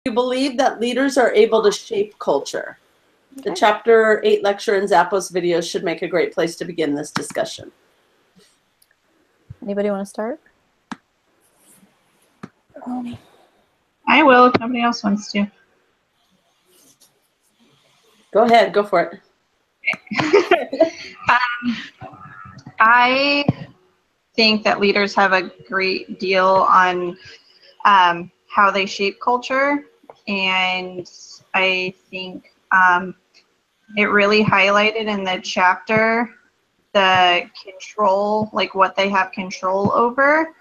you believe that leaders are able to shape culture? Okay. The Chapter 8 lecture and Zappos videos should make a great place to begin this discussion. Anybody want to start? I will if nobody else wants to. Go ahead, go for it. I think that leaders have a great deal on how they shape culture, and I think it really highlighted in the chapter the control, like what they have control over.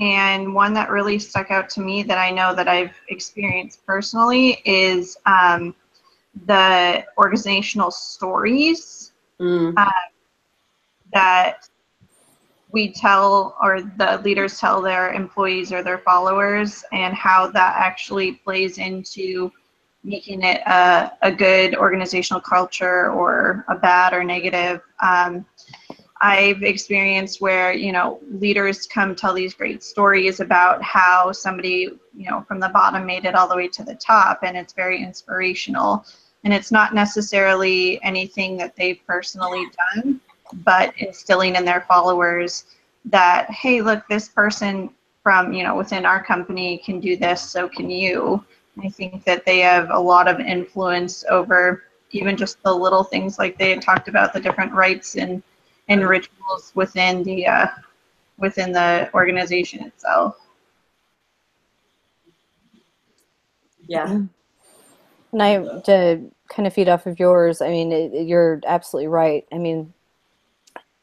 And one that really stuck out to me that I know that I've experienced personally is the organizational stories that we tell, or the leaders tell their employees or their followers, and how that actually plays into making it a good organizational culture or a bad or negative. I've experienced where, you know, leaders come tell these great stories about how somebody, you know, from the bottom made it all the way to the top, and it's very inspirational. And it's not necessarily anything that they've personally done, but instilling in their followers that, hey, look, this person from, you know, within our company can do this, so can you. I think that they have a lot of influence over even just the little things, like they had talked about the different rites and rituals within the organization itself. Yeah. And to kind of feed off of yours, I mean, you're absolutely right. I mean,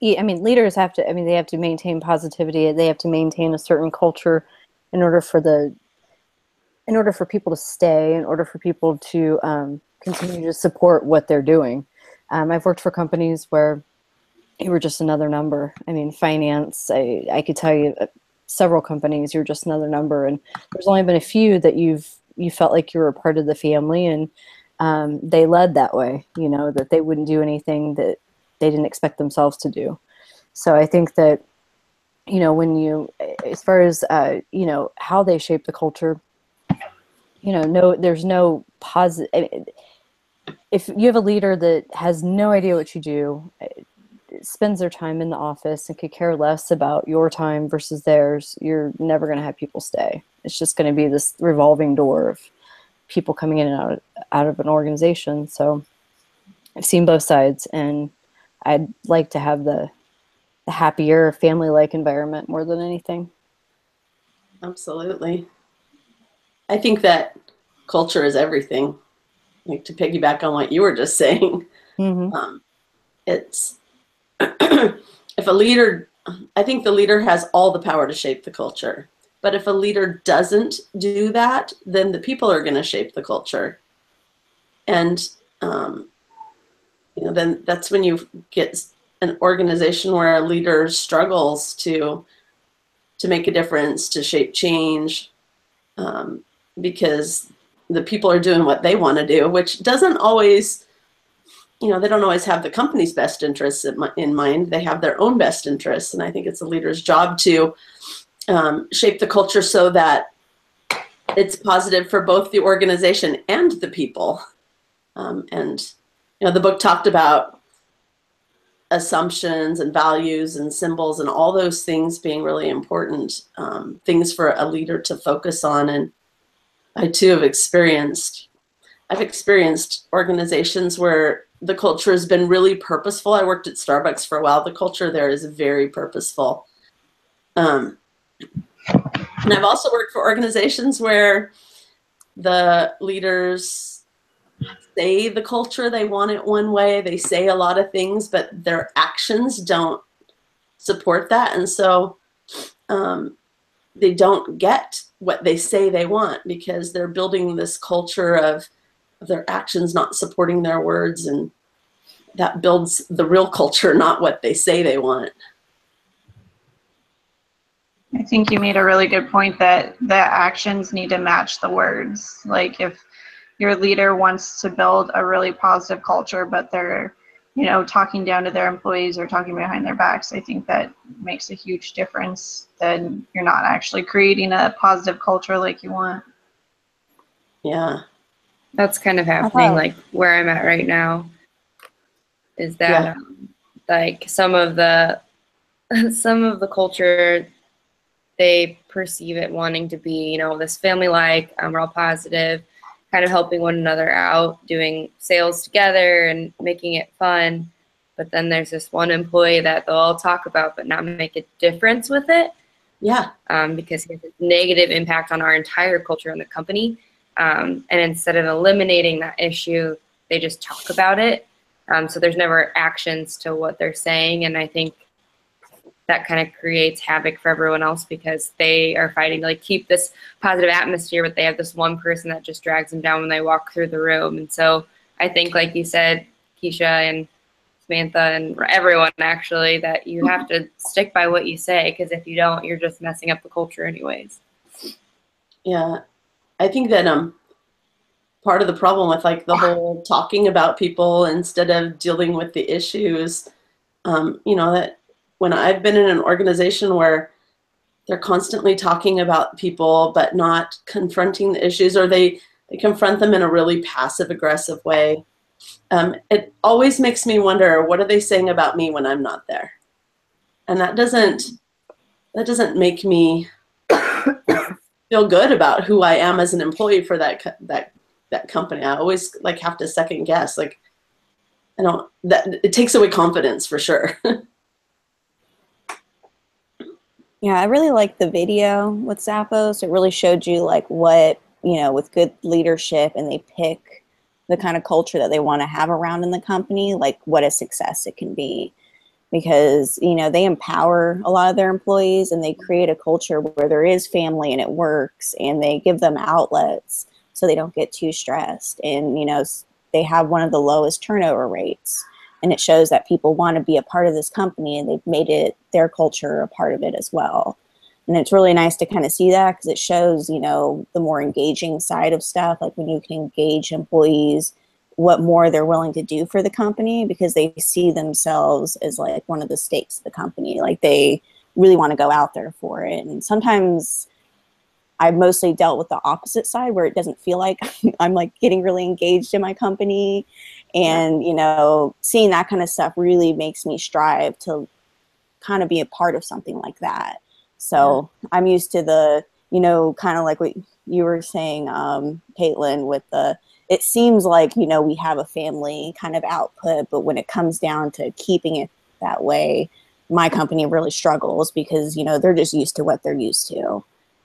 leaders have to, they have to maintain positivity. They have to maintain a certain culture in order for people to stay, in order for people to continue to support what they're doing. I've worked for companies where you were just another number. I mean, finance, I could tell you several companies, you're just another number. And there's only been a few that you felt like you were a part of the family, and they led that way, you know, that they wouldn't do anything that they didn't expect themselves to do. So I think that, you know, as far as, you know, how they shape the culture, you know, there's no positive. If you have a leader that has no idea what you do, spends their time in the office and could care less about your time versus theirs, you're never going to have people stay. It's just going to be this revolving door of people coming in and out of an organization. So I've seen both sides, and I'd like to have the happier family-like environment more than anything. Absolutely. I think that culture is everything. Like, to piggyback on what you were just saying, it's if a leader, I think the leader has all the power to shape the culture. But if a leader doesn't do that, then the people are going to shape the culture. And, you know, then that's when you get an organization where a leader struggles to make a difference, to shape change, because the people are doing what they want to do, which doesn't always, you know, they don't always have the company's best interests in mind. They have their own best interests. And I think it's a leader's job to shape the culture so that it's positive for both the organization and the people. And, you know, the book talked about assumptions and values and symbols and all those things being really important, things for a leader to focus on. And I too have experienced organizations where the culture has been really purposeful. I worked at Starbucks for a while. The culture there is very purposeful. And I've also worked for organizations where the leaders say the culture, they want it one way. They say a lot of things, but their actions don't support that. And so they don't get what they say they want, because they're building this culture of their actions not supporting their words, and that builds the real culture, not what they say they want. I think you made a really good point that the actions need to match the words. Like, if your leader wants to build a really positive culture, but they're, you know, talking down to their employees or talking behind their backs, I think that makes a huge difference. Then you're not actually creating a positive culture like you want. Yeah. That's kind of happening, like where I'm at right now, is that like some of the culture, they perceive it wanting to be, you know, this family-like, we're all positive, kind of helping one another out, doing sales together and making it fun. But then there's this one employee that they'll all talk about but not make a difference with it. Yeah. Because he has a negative impact on our entire culture in the company. And instead of eliminating that issue, they just talk about it. So there's never actions to what they're saying. And I think that kind of creates havoc for everyone else because they are fighting to like keep this positive atmosphere, but they have this one person that just drags them down when they walk through the room. And so I think, like you said, Keisha and Samantha and everyone actually, that you have to stick by what you say, because if you don't, you're just messing up the culture anyways. Yeah. I think that part of the problem with like the whole talking about people instead of dealing with the issues, you know, that when I've been in an organization where they're constantly talking about people but not confronting the issues, or they confront them in a really passive aggressive way, it always makes me wonder, what are they saying about me when I'm not there? And that doesn't make me feel good about who I am as an employee for that company. I always like have to second guess. Like, it takes away confidence for sure. Yeah, I really liked the video with Zappos. It really showed you like what, you know, with good leadership, and they pick the kind of culture that they want to have around in the company, like what a success it can be. Because, you know, they empower a lot of their employees and they create a culture where there is family and it works, and they give them outlets so they don't get too stressed. And, you know, they have one of the lowest turnover rates. And it shows that people want to be a part of this company, and they've made it their culture a part of it as well. And it's really nice to kind of see that, because it shows, you know, the more engaging side of stuff, like when you can engage employees, what more they're willing to do for the company, because they see themselves as like one of the stakes of the company. Like they really want to go out there for it. And sometimes I've mostly dealt with the opposite side, where it doesn't feel like I'm like getting really engaged in my company. And, you know, seeing that kind of stuff really makes me strive to kind of be a part of something like that. So I'm used to the, you know, kind of like what you were saying, Caitlin, with it seems like, you know, we have a family kind of output, but when it comes down to keeping it that way, my company really struggles, because, you know, they're just used to what they're used to,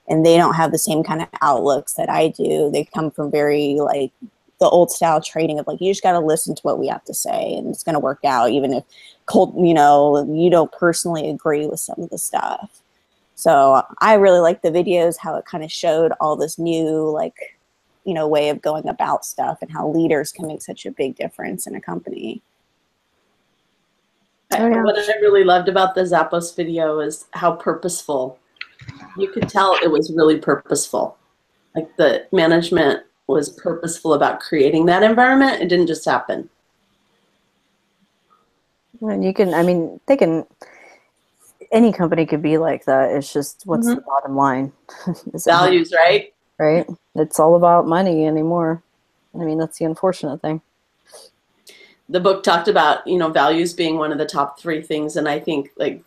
and they don't have the same kind of outlooks that I do. They come from very like the old style training of like, you just got to listen to what we have to say, and it's going to work out, even if you know, you don't personally agree with some of the stuff. So I really like the videos, how it kind of showed all this new, like, you know, way of going about stuff, and how leaders can make such a big difference in a company. What I really loved about the Zappos video is how purposeful. You could tell it was really purposeful. Like the management was purposeful about creating that environment. It didn't just happen. And you can, I mean, any company could be like that. It's just, what's the bottom line? Values, right? Right. It's all about money anymore. I mean, that's the unfortunate thing. The book talked about, you know, values being one of the top 3 things. And I think like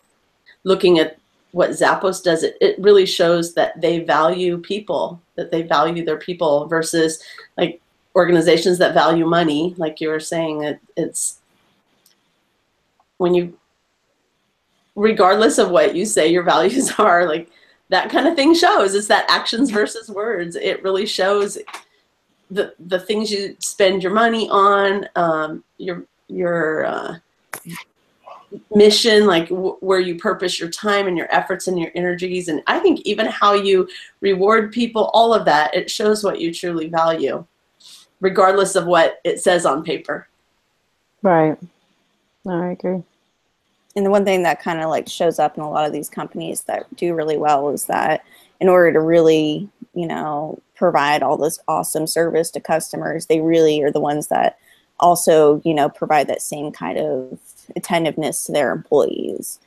looking at what Zappos does, it really shows that they value people, that they value their people, versus like organizations that value money. Like you were saying, it's when you, regardless of what you say your values are, like that kind of thing shows. It's that actions versus words. It really shows the things you spend your money on, your mission, like where you purpose your time and your efforts and your energies. And I think even how you reward people, all of that, it shows what you truly value, regardless of what it says on paper. Right. No, I agree. And the one thing that kind of like shows up in a lot of these companies that do really well is that in order to really, you know, provide all this awesome service to customers, they really are the ones that also, you know, provide that same kind of attentiveness to their employees.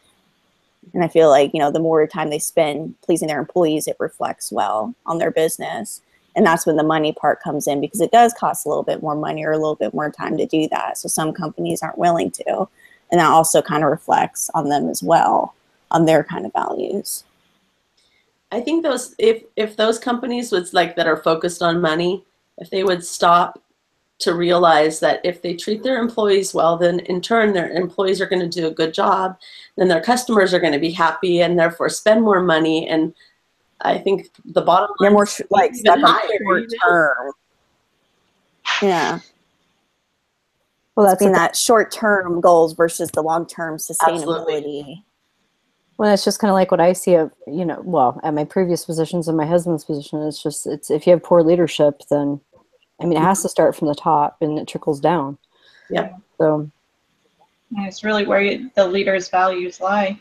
And I feel like, you know, the more time they spend pleasing their employees, it reflects well on their business. And that's when the money part comes in, because it does cost a little bit more money or a little bit more time to do that. So some companies aren't willing to. And that also kind of reflects on them as well, on their kind of values. I think those, if those companies was like that are focused on money, if they would stop to realize that if they treat their employees well, then in turn their employees are going to do a good job, then their customers are going to be happy and therefore spend more money. And I think the bottom line, They're more like even stuck on higher, short you know? term. Yeah. Well, It's that's being the that short term goals versus the long term Absolutely. sustainability. Well, it's just kind of like what I see of, you know, well, at my previous positions and my husband's position, it's just, it's, if you have poor leadership, then, I mean, it has to start from the top and it trickles down. Yep. So, And it's really where the leaders' values lie.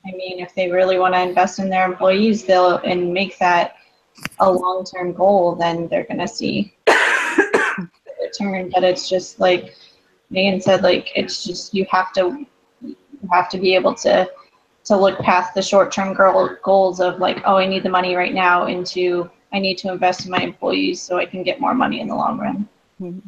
I mean, if they really want to invest in their employees, they'll and make that a long-term goal, then they're going to see the return. But it's just like Megan said, like it's just you have to be able to look past the short-term goals of like, oh, I need the money right now, into I need to invest in my employees so I can get more money in the long run.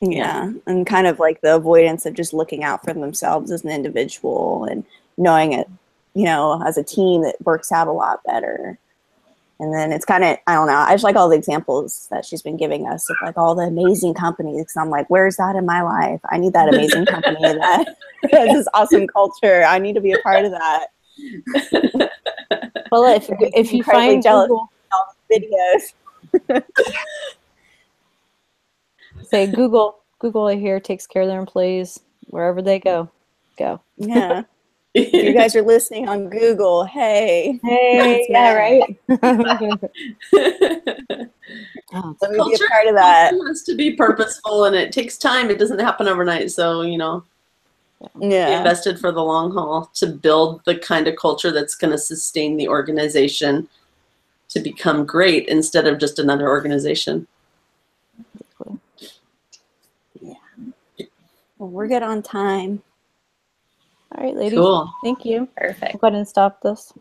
Yeah. And kind of like the avoidance of just looking out for themselves as an individual and knowing it, you know, as a team, that works out a lot better. And then it's kind of, I don't know, I just like all the examples that she's been giving us of like all the amazing companies. Cause I'm like, where's that in my life? I need that amazing company that has this awesome culture. I need to be a part of that. well, if you Incredibly find jealous Google, of all the videos. say Google, I hear takes care of their employees wherever they go. Yeah. If you guys are listening on Google, hey. Hey, It's yeah, Meg. right. Oh, Let me be a part of that. Culture has to be purposeful and it takes time. It doesn't happen overnight. So, you know, be Yeah. invested for the long haul to build the kind of culture that's going to sustain the organization to become great instead of just another organization. Well, we're good on time. all right, ladies. Cool. Thank you. Perfect. We'll go ahead and stop this.